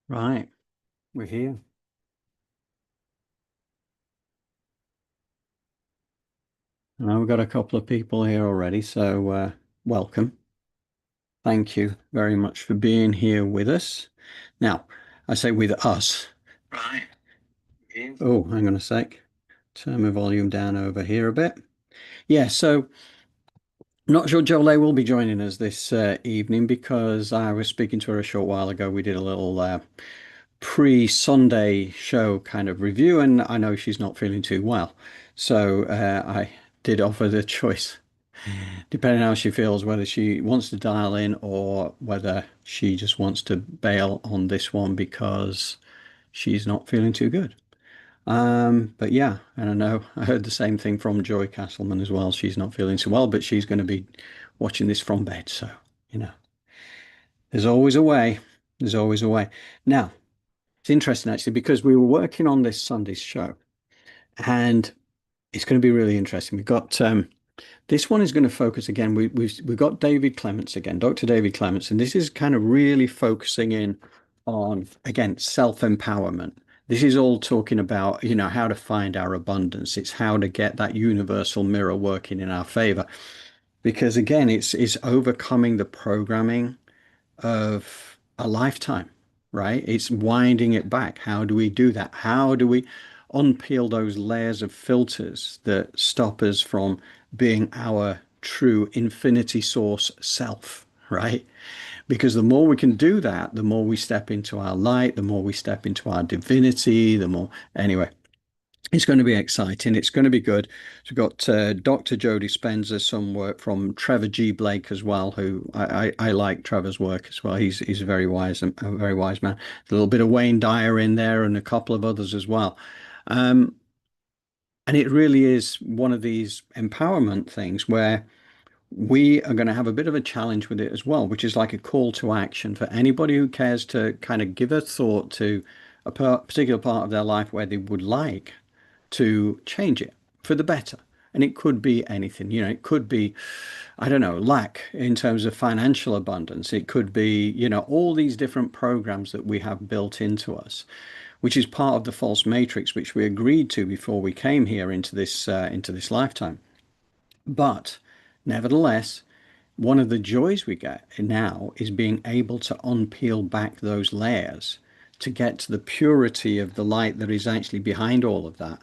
Right, we're here. Now we've got a couple of people here already, so welcome. Thank you very much for being here with us. Now, I say with us. Right. Yeah. Oh, hang on a sec. Turn my volume down over here a bit. Yeah, so not sure Jolene will be joining us this evening because I was speaking to her a short while ago. We did a little pre-Sunday show kind of review, and I know she's not feeling too well. So I did offer the choice, depending on how she feels, whether she wants to dial in or whether she just wants to bail on this one because she's not feeling too good. But yeah, and I know I heard the same thing from Joy Castleman as well. She's not feeling so well, but she's going to be watching this from bed. So, you know, there's always a way. There's always a way. Now, it's interesting actually because we were working on this Sunday's show and it's going to be really interesting. We've got this one is going to focus again. We've got David Clements again, Dr. David Clements, and this is kind of really focusing in on again self-empowerment. This is all talking about, how to find our abundance. It's how to get that universal mirror working in our favor. Because again, it's overcoming the programming of a lifetime, right? It's winding it back. How do we do that? How do we unpeel those layers of filters that stop us from being our true infinity source self, right? Because the more we can do that, the more we step into our light, the more we step into our divinity, the more. Anyway, it's going to be exciting. It's going to be good. So we've got Dr. Jody Spencer, some work from Trevor G. Blake as well, who I like Trevor's work as well. He's a very wise man. A little bit of Wayne Dyer in there and a couple of others as well. Um, and it really is one of these empowerment things where we are going to have a bit of a challenge with it as well, which is like a call to action for anybody who cares to kind of give a thought to a particular part of their life where they would like to change it for the better. And it could be anything, it could be, I don't know, lack in terms of financial abundance. It could be, all these different programs that we have built into us, which is part of the false matrix, which we agreed to before we came here into this lifetime. But nevertheless, one of the joys we get now is being able to unpeel back those layers to get to the purity of the light that is actually behind all of that.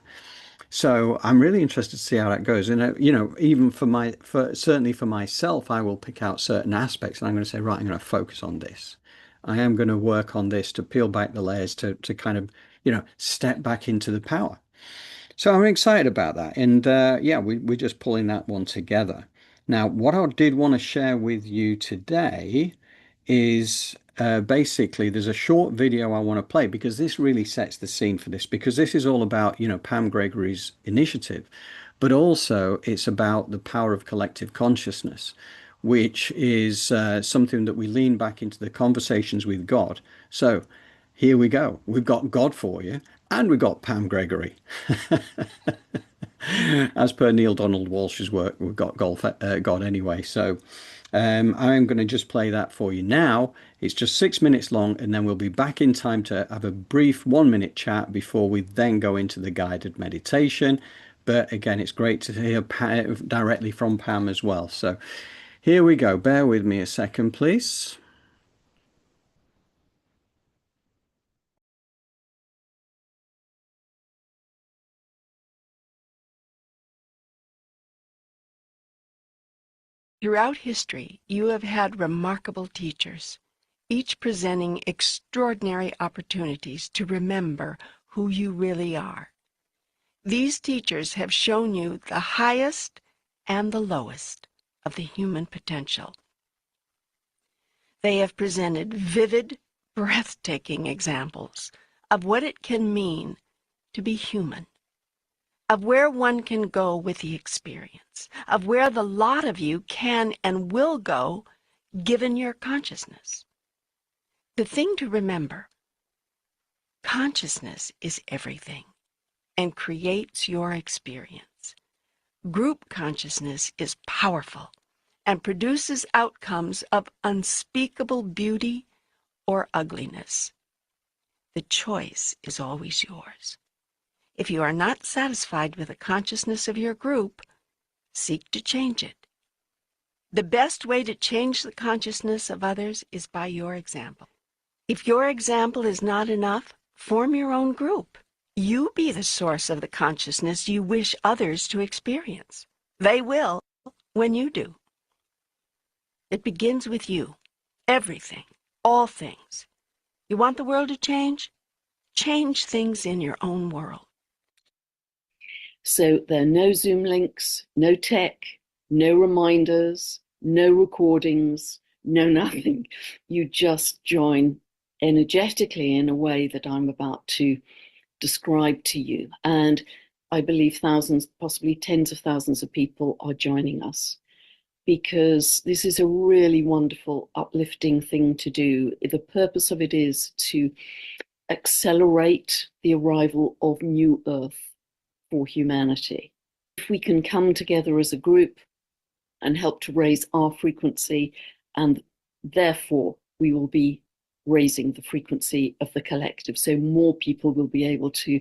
So I'm really interested to see how that goes. And even for certainly for myself, I will pick out certain aspects and I'm going to say, right, I'm going to focus on this. I am going to work on this to peel back the layers to kind of, step back into the power. So I'm excited about that. And yeah, we're just pulling that one together. Now, what I did want to share with you today is basically there's a short video I want to play because this really sets the scene for this, because this is all about, Pam Gregory's initiative, but also it's about the power of collective consciousness, which is something that we lean back into the conversations with God. So here we go. We've got God for you, and we've got Pam Gregory. As per Neil Donald Walsh's work, we've got God anyway. So I'm going to just play that for you now. It's just 6 minutes long, and then we'll be back in time to have a brief 1 minute chat before we then go into the guided meditation. But again, it's great to hear directly from Pam as well. So here we go. Bear with me a second, please. Throughout history, you have had remarkable teachers, each presenting extraordinary opportunities to remember who you really are. These teachers have shown you the highest and the lowest of the human potential. They have presented vivid, breathtaking examples of what it can mean to be human, of where one can go with the experience, of where the lot of you can and will go given your consciousness. The thing to remember, consciousness is everything and creates your experience. Group consciousness is powerful and produces outcomes of unspeakable beauty or ugliness. The choice is always yours. If you are not satisfied with the consciousness of your group, seek to change it. The best way to change the consciousness of others is by your example. If your example is not enough, form your own group. You be the source of the consciousness you wish others to experience. They will when you do. It begins with you. Everything, all things. You want the world to change? Change things in your own world. So there are no Zoom links, no tech, no reminders, no recordings, no nothing. You just join energetically in a way that I'm about to describe to you. And I believe thousands, possibly tens of thousands of people are joining us, because this is a really wonderful, uplifting thing to do. The purpose of it is to accelerate the arrival of new Earth for humanity. If we can come together as a group and help to raise our frequency, and therefore we will be raising the frequency of the collective, so more people will be able to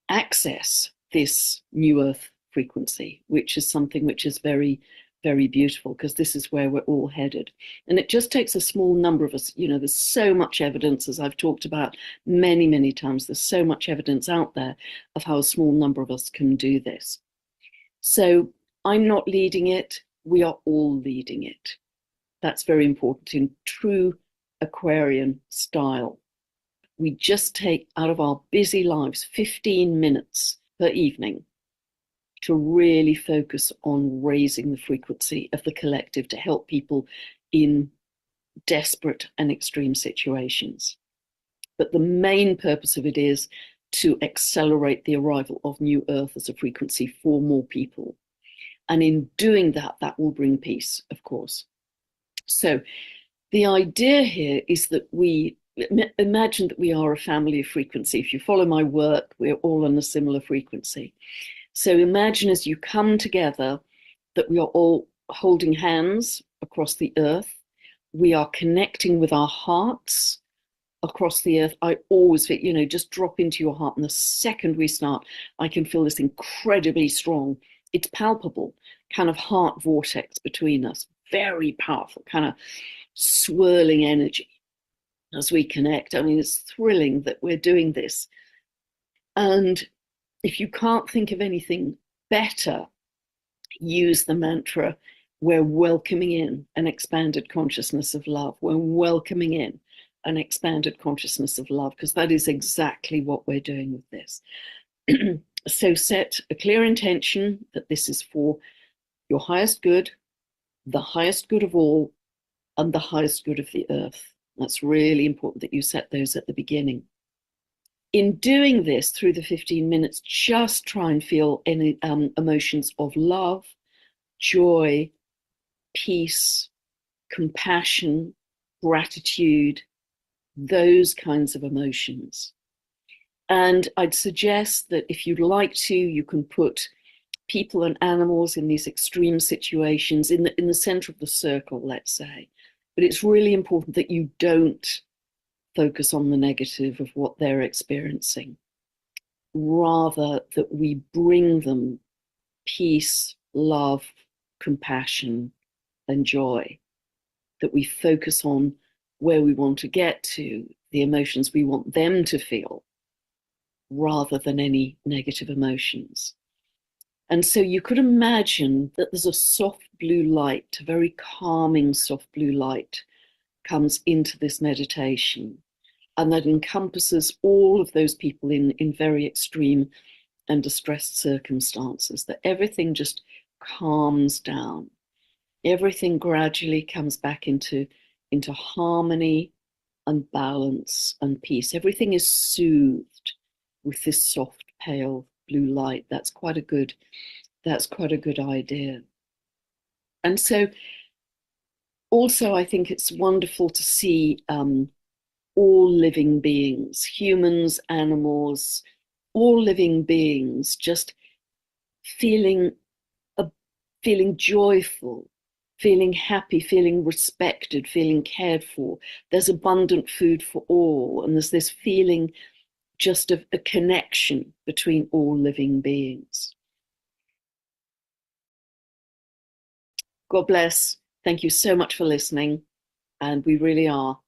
access this new Earth frequency, which is something which is very, very beautiful, because this is where we're all headed. And it just takes a small number of us. You know, there's so much evidence, as I've talked about many, many times, there's so much evidence out there of how a small number of us can do this. So I'm not leading it, we are all leading it. That's very important in true Aquarian style. We just take out of our busy lives 15 minutes per evening to really focus on raising the frequency of the collective to help people in desperate and extreme situations. But the main purpose of it is to accelerate the arrival of new Earth as a frequency for more people. And in doing that, that will bring peace, of course. So the idea here is that we imagine that we are a family of frequency. If you follow my work, we're all on a similar frequency. So imagine as you come together that we are all holding hands across the earth. We are connecting with our hearts across the earth. I always feel, you know, just drop into your heart. And the second we start, I can feel this incredibly strong, it's palpable, kind of heart vortex between us. Very powerful, kind of swirling energy as we connect. I mean, it's thrilling that we're doing this. And if you can't think of anything better, use the mantra, we're welcoming in an expanded consciousness of love. We're welcoming in an expanded consciousness of love, because that is exactly what we're doing with this. So set a clear intention that this is for your highest good, the highest good of all, and the highest good of the earth. That's really important that you set those at the beginning. In doing this through the 15 minutes, just try and feel any emotions of love, joy, peace, compassion, gratitude, those kinds of emotions. And I'd suggest that if you'd like to, you can put people and animals in these extreme situations in the center of the circle, let's say. But it's really important that you don't focus on the negative of what they're experiencing. Rather, that we bring them peace, love, compassion, and joy. That we focus on where we want to get to, the emotions we want them to feel, rather than any negative emotions. And so you could imagine that there's a soft blue light, a very calming soft blue light comes into this meditation, and that encompasses all of those people in very extreme and distressed circumstances, that everything just calms down. Everything gradually comes back into harmony and balance and peace. Everything is soothed with this soft, pale blue light. That's quite a good idea. And so also, I think it's wonderful to see all living beings, humans, animals, all living beings just feeling joyful, feeling happy, feeling respected, feeling cared for. There's abundant food for all, and there's this feeling just of a connection between all living beings. God bless. Thank you so much for listening. And we really are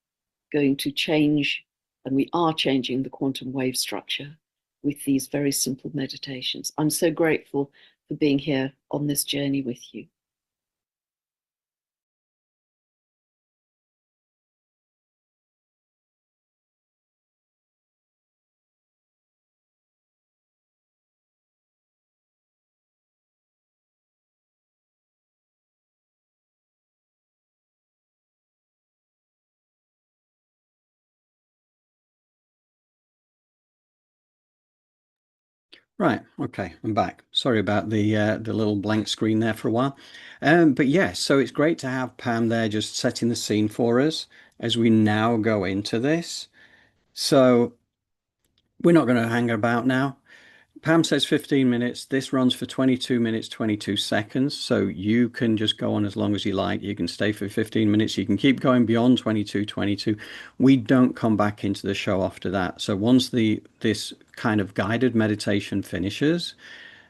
going to change, and we are changing the quantum wave structure with these very simple meditations. I'm so grateful for being here on this journey with you. Right, okay, I'm back. Sorry about the little blank screen there for a while. But yes, so it's great to have Pam there just setting the scene for us as we now go into this. So we're not going to hang about now. Pam says 15 minutes. This runs for 22 minutes, 22 seconds. So you can just go on as long as you like. You can stay for 15 minutes. You can keep going beyond 22, 22. We don't come back into the show after that. So once this kind of guided meditation finishes,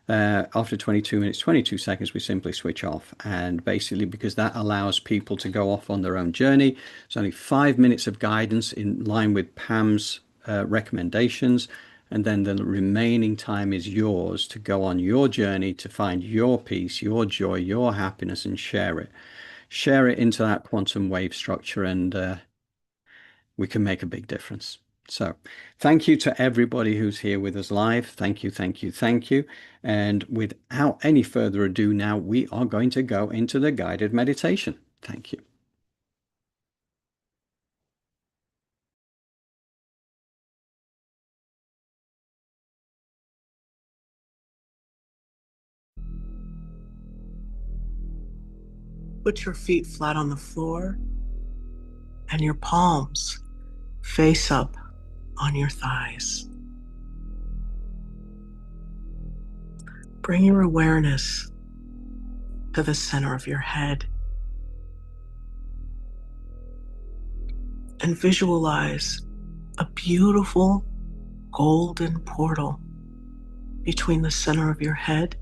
after 22 minutes, 22 seconds, we simply switch off. And basically, because that allows people to go off on their own journey, it's only 5 minutes of guidance in line with Pam's recommendations. And then the remaining time is yours to go on your journey to find your peace, your joy, your happiness, and share it. Share it into that quantum wave structure, and we can make a big difference. So thank you to everybody who's here with us live. Thank you, thank you, thank you. And without any further ado, now we are going to go into the guided meditation. Thank you. Put your feet flat on the floor and your palms face up on your thighs. Bring your awareness to the center of your head and visualize a beautiful golden portal between the center of your head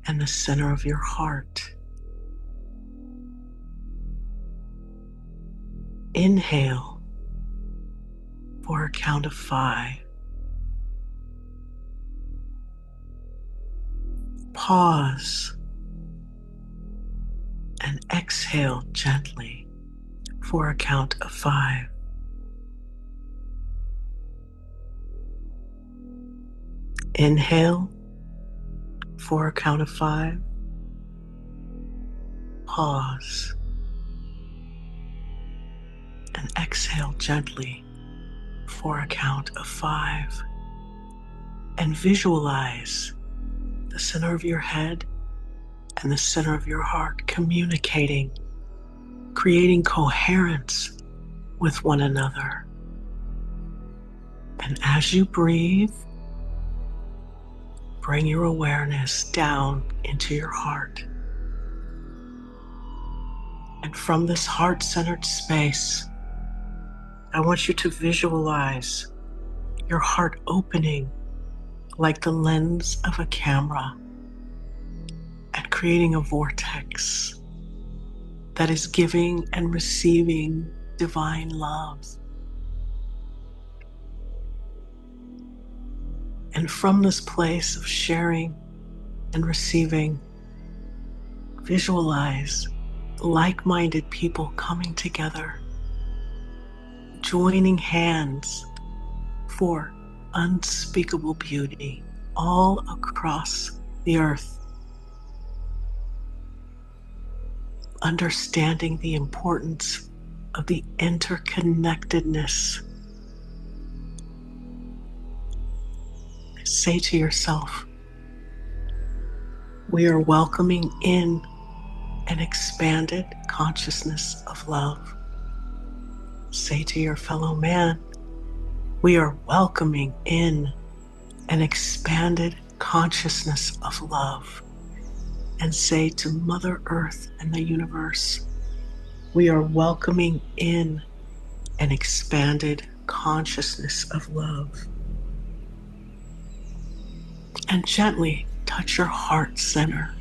and the center of your heart. Inhale for a count of 5. Pause and exhale gently for a count of 5. Inhale for a count of 5. Pause and exhale gently for a count of 5. And visualize the center of your head and the center of your heart communicating, creating coherence with one another. And as you breathe, bring your awareness down into your heart. And from this heart-centered space, I want you to visualize your heart opening like the lens of a camera and creating a vortex that is giving and receiving divine love. And from this place of sharing and receiving, visualize like-minded people coming together, joining hands for unspeakable beauty all across the earth. Understanding the importance of the interconnectedness. Say to yourself, we are welcoming in an expanded consciousness of love. Say to your fellow man, we are welcoming in an expanded consciousness of love. and say to Mother Earth and the universe, we are welcoming in an expanded consciousness of love. And gently touch your heart center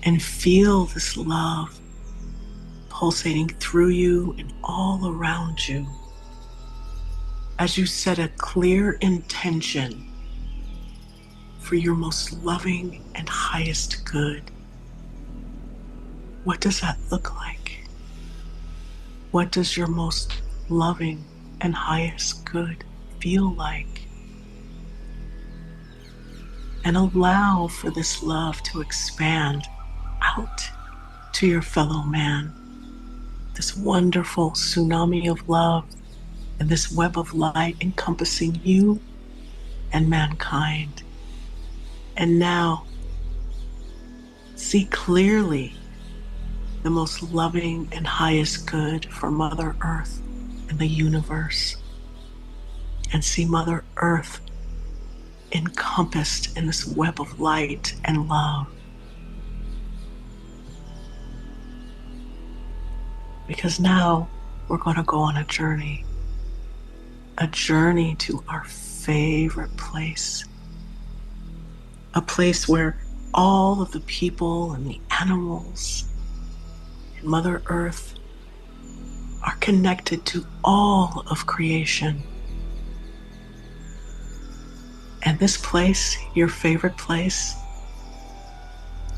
and feel this love pulsating through you and all around you as you set a clear intention for your most loving and highest good. What does that look like? What does your most loving and highest good feel like? And allow for this love to expand out to your fellow man. This wonderful tsunami of love and this web of light encompassing you and mankind. And now, see clearly the most loving and highest good for Mother Earth and the universe. And see Mother Earth encompassed in this web of light and love. Because now we're going to go on a journey to our favorite place. A place where all of the people and the animals and Mother Earth are connected to all of creation. And this place, your favorite place,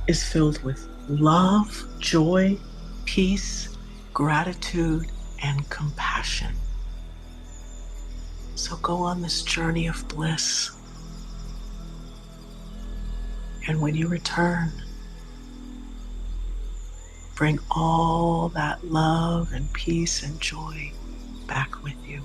is filled with love, joy, peace, gratitude, and compassion. So go on this journey of bliss. And when you return, bring all that love and peace and joy back with you.